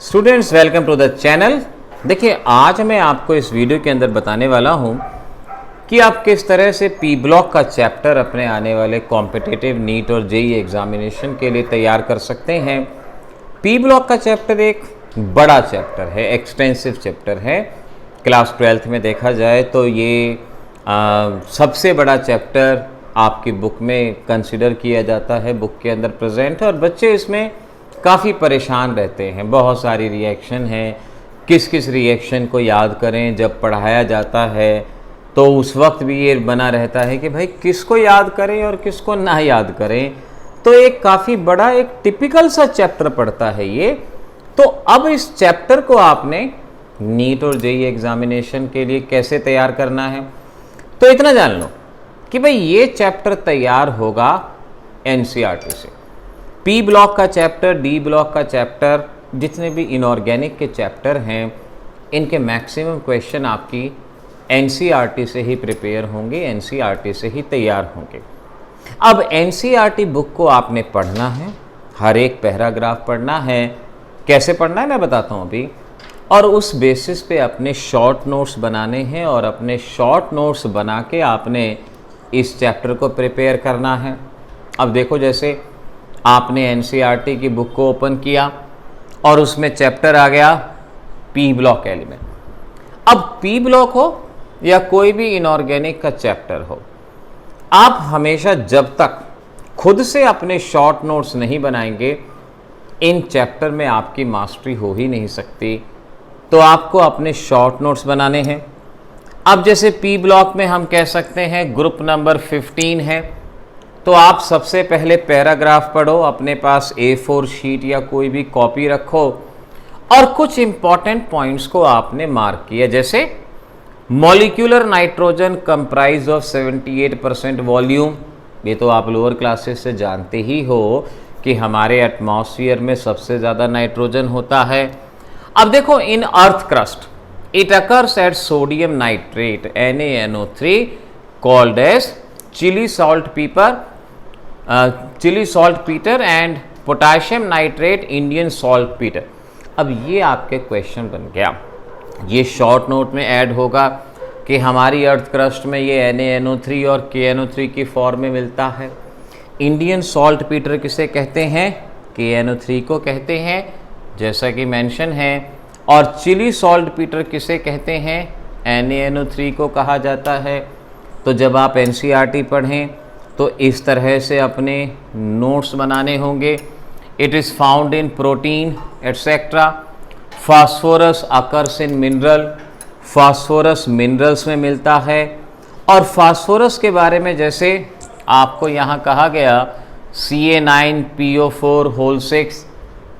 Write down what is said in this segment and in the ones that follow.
Students welcome to the channel. देखिए आज मैं आपको इस वीडियो के अंदर बताने वाला हूं कि आप किस तरह से पी ब्लॉक का चैप्टर अपने आने वाले कॉम्पिटिटिव नीट और जेईई एग्जामिनेशन के लिए तैयार कर सकते हैं। पी ब्लॉक का चैप्टर एक बड़ा चैप्टर है, एक्सटेंसिव चैप्टर है। क्लास 12th में देखा जाए तो ये सबसे बड़ा चैप्टर आपकी बुक में कंसिडर किया जाता है, बुक के अंदर प्रेजेंट है और बच्चे इसमें काफ़ी परेशान रहते हैं। बहुत सारी रिएक्शन हैं, किस किस रिएक्शन को याद करें। जब पढ़ाया जाता है तो उस वक्त भी ये बना रहता है कि भाई किसको याद करें और किसको ना याद करें। तो एक काफ़ी बड़ा एक टिपिकल सा चैप्टर पड़ता है ये। तो अब इस चैप्टर को आपने नीट और जेईई एग्जामिनेशन के लिए कैसे तैयार करना है, तो इतना जान लो कि भाई ये चैप्टर तैयार होगा एनसीईआरटी से। पी ब्लॉक का चैप्टर, डी ब्लॉक का चैप्टर, जितने भी इनऑर्गेनिक के चैप्टर हैं, इनके मैक्सिमम क्वेश्चन आपकी एनसीईआरटी से ही प्रिपेयर होंगे, एनसीईआरटी से ही तैयार होंगे। अब एनसीईआरटी बुक को आपने पढ़ना है, हर एक पैराग्राफ पढ़ना है। कैसे पढ़ना है मैं बताता हूँ अभी। और उस बेसिस पे अपने शॉर्ट नोट्स बनाने हैं और अपने शॉर्ट नोट्स बना के आपने इस चैप्टर को प्रिपेयर करना है। अब देखो, जैसे आपने एनसीईआरटी की बुक को ओपन किया और उसमें चैप्टर आ गया पी ब्लॉक एलिमेंट। अब पी ब्लॉक हो या कोई भी इनऑर्गेनिक का चैप्टर हो, आप हमेशा जब तक खुद से अपने शॉर्ट नोट्स नहीं बनाएंगे, इन चैप्टर में आपकी मास्टरी हो ही नहीं सकती। तो आपको अपने शॉर्ट नोट्स बनाने हैं। अब जैसे पी ब्लॉक में हम कह सकते हैं ग्रुप नंबर 15 है, तो आप सबसे पहले पैराग्राफ पढ़ो, अपने पास A4 शीट या कोई भी कॉपी रखो और कुछ इंपॉर्टेंट पॉइंट्स को आपने मार्क किया। जैसे molecular nitrogen comprise of 78% volume. ये तो आप लोअर क्लासेस से जानते ही हो कि हमारे एटमॉस्फेयर में सबसे ज़्यादा नाइट्रोजन होता है। अब देखो, in earth crust it occurs at sodium nitrate NaNO3 called as Chile saltpetre and potassium nitrate Indian saltpetre. अब ये आपके क्वेश्चन बन गया, ये शॉर्ट नोट में ऐड होगा कि हमारी अर्थ क्रस्ट में ये NaNO3 और KNO3 की फॉर्म में मिलता है। इंडियन सॉल्ट पीटर किसे कहते हैं? KNO3 को कहते हैं, जैसा कि मेंशन है। और चिली सॉल्ट पीटर किसे कहते हैं? NaNO3 को कहा जाता है। तो जब आप एनसीईआरटी पढ़ें तो इस तरह से अपने नोट्स बनाने होंगे। It is found in protein etcetera. Phosphorus occurs in mineral. Phosphorus minerals में मिलता है। और फास्फोरस के बारे में जैसे आपको यहाँ कहा गया Ca9PO4 6,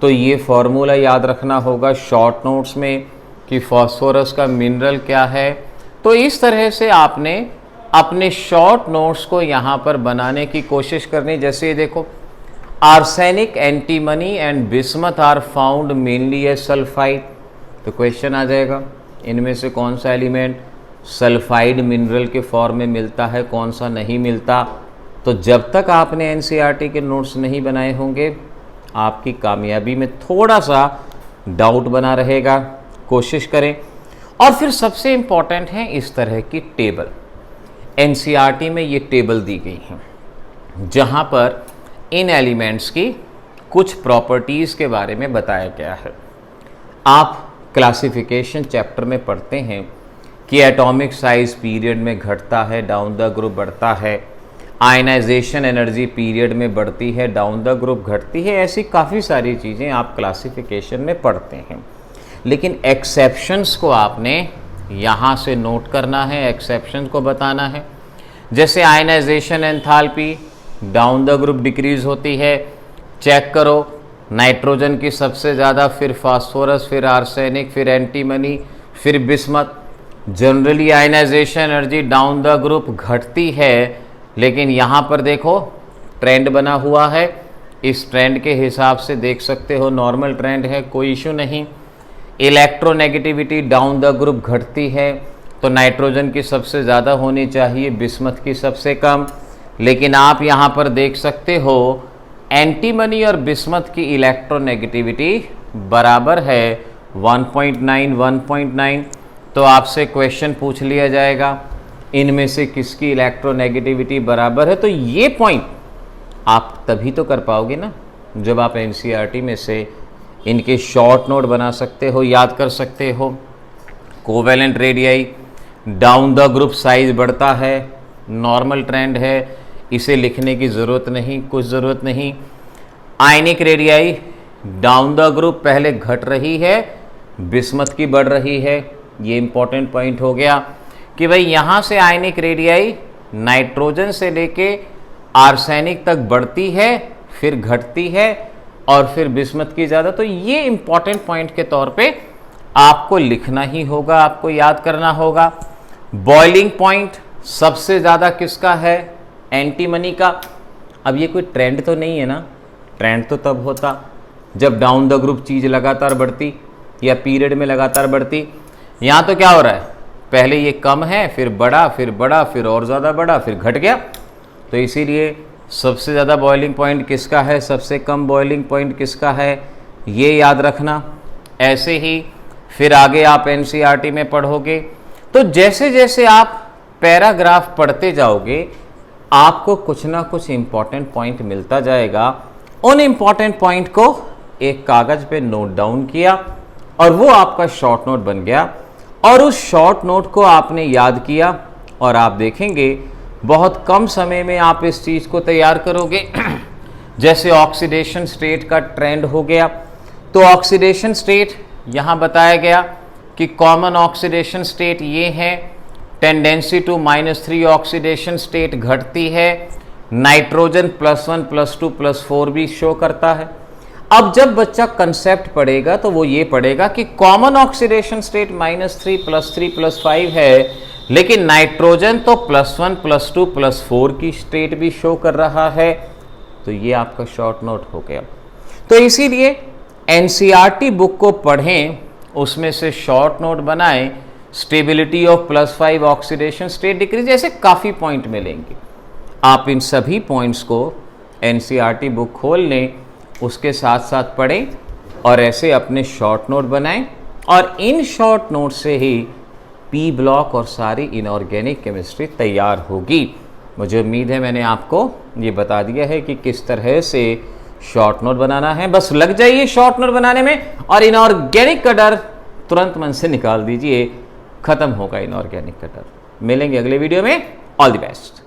तो ये फॉर्मूला याद रखना होगा शॉर्ट नोट्स में कि फास्फोरस का मिनरल क्या है। तो इस तरह से आपने अपने शॉर्ट नोट्स को यहाँ पर बनाने की कोशिश करनी। जैसे ये देखो, arsenic, antimony and bismuth are found mainly as sulphide. तो क्वेश्चन आ जाएगा, इनमें से कौन सा एलिमेंट सल्फाइड मिनरल के फॉर्म में मिलता है, कौन सा नहीं मिलता। तो जब तक आपने एनसीईआरटी के नोट्स नहीं बनाए होंगे, आपकी कामयाबी में थोड़ा सा डाउट बना रहेगा। कोशिश करें। और फिर सबसे इम्पॉर्टेंट है इस तरह की टेबल। एनसीईआरटी में ये टेबल दी गई है जहाँ पर इन एलिमेंट्स की कुछ प्रॉपर्टीज़ के बारे में बताया गया है। आप क्लासिफिकेशन चैप्टर में पढ़ते हैं कि एटॉमिक साइज पीरियड में घटता है, डाउन द ग्रुप बढ़ता है। आयनाइजेशन एनर्जी पीरियड में बढ़ती है, डाउन द ग्रुप घटती है। ऐसी काफ़ी सारी चीज़ें आप क्लासिफिकेशन में पढ़ते हैं। लेकिन एक्सेप्शंस को आपने यहाँ से नोट करना है, एक्सेप्शन को बताना है। जैसे ionization enthalpy down the group decrease होती है। चेक करो, नाइट्रोजन की सबसे ज़्यादा, फिर फास्फोरस, फिर आर्सेनिक, फिर एंटीमनी, फिर bismuth. Generally ionization energy down the group घटती है, लेकिन यहाँ पर देखो ट्रेंड बना हुआ है। इस ट्रेंड के हिसाब से देख सकते हो नॉर्मल ट्रेंड है, कोई इशू नहीं। इलेक्ट्रोनेगेटिविटी डाउन द ग्रुप घटती है, तो नाइट्रोजन की सबसे ज़्यादा होनी चाहिए, बिस्मथ की सबसे कम। लेकिन आप यहाँ पर देख सकते हो एंटीमनी और बिस्मथ की इलेक्ट्रोनेगेटिविटी बराबर है 1.9 1.9। तो आपसे क्वेश्चन पूछ लिया जाएगा इनमें से किसकी इलेक्ट्रोनेगेटिविटी बराबर है। तो ये पॉइंट आप तभी तो कर पाओगे ना जब आप एनसीईआरटी में से इनके शॉर्ट नोट बना सकते हो, याद कर सकते हो। Covalent radii, down the group size बढ़ता है, नॉर्मल ट्रेंड है, इसे लिखने की ज़रूरत नहीं, कुछ ज़रूरत नहीं। Ionic radii, down the group पहले घट रही है, बिस्मथ की बढ़ रही है। ये इंपॉर्टेंट पॉइंट हो गया कि भाई यहाँ से आयनिक रेडियाई नाइट्रोजन से लेके आर्सेनिक तक बढ़ती है, फिर घटती है और फिर बिस्मथ की ज़्यादा। तो ये इंपॉर्टेंट पॉइंट के तौर पे आपको लिखना ही होगा, आपको याद करना होगा। बॉइलिंग पॉइंट सबसे ज़्यादा किसका है? एंटीमनी का। अब ये कोई ट्रेंड तो नहीं है ना, ट्रेंड तो तब होता जब डाउन द ग्रुप चीज़ लगातार बढ़ती या पीरियड में लगातार बढ़ती। यहाँ तो क्या हो रहा है, पहले ये कम है, फिर बढ़ा, फिर बढ़ा, फिर और ज़्यादा बढ़ा, फिर घट गया। तो इसीलिए सबसे ज़्यादा बॉइलिंग पॉइंट किसका है, सबसे कम बॉइलिंग पॉइंट किसका है, ये याद रखना। ऐसे ही फिर आगे आप एनसीईआरटी में पढ़ोगे तो जैसे जैसे आप पैराग्राफ पढ़ते जाओगे आपको कुछ ना कुछ इंपॉर्टेंट पॉइंट मिलता जाएगा। उन इंपॉर्टेंट पॉइंट को एक कागज़ पे नोट डाउन किया और वो आपका शॉर्ट नोट बन गया और उस शॉर्ट नोट को आपने याद किया और आप देखेंगे बहुत कम समय में आप इस चीज़ को तैयार करोगे। जैसे ऑक्सीडेशन स्टेट का ट्रेंड हो गया, तो ऑक्सीडेशन स्टेट यहाँ बताया गया कि कॉमन ऑक्सीडेशन स्टेट ये है, टेंडेंसी टू -3 ऑक्सीडेशन स्टेट घटती है, नाइट्रोजन +1 +2 +4 भी शो करता है। अब जब बच्चा कंसेप्ट पढ़ेगा तो वो ये पढ़ेगा कि कॉमन ऑक्सीडेशन स्टेट -3 +3 +5 है, लेकिन नाइट्रोजन तो +1 +2 +4 की स्टेट भी शो कर रहा है। तो ये आपका शॉर्ट नोट हो गया। तो इसीलिए एनसीईआरटी बुक को पढ़ें, उसमें से शॉर्ट नोट बनाएं, stability of +5 oxidation state decrease, ऐसे काफ़ी पॉइंट मिलेंगे। आप इन सभी पॉइंट्स को एनसीईआरटी बुक खोल लें, उसके साथ साथ पढ़ें और ऐसे अपने शॉर्ट नोट बनाएं और इन शॉर्ट नोट से ही पी ब्लॉक और सारी इनऑर्गेनिक केमिस्ट्री तैयार होगी। मुझे उम्मीद है मैंने आपको ये बता दिया है कि किस तरह से शॉर्ट नोट बनाना है। बस लग जाइए शॉर्ट नोट बनाने में और इनऑर्गेनिक का डर तुरंत मन से निकाल दीजिए, खत्म होगा इनऑर्गेनिक का डर। मिलेंगे अगले वीडियो में। All the best.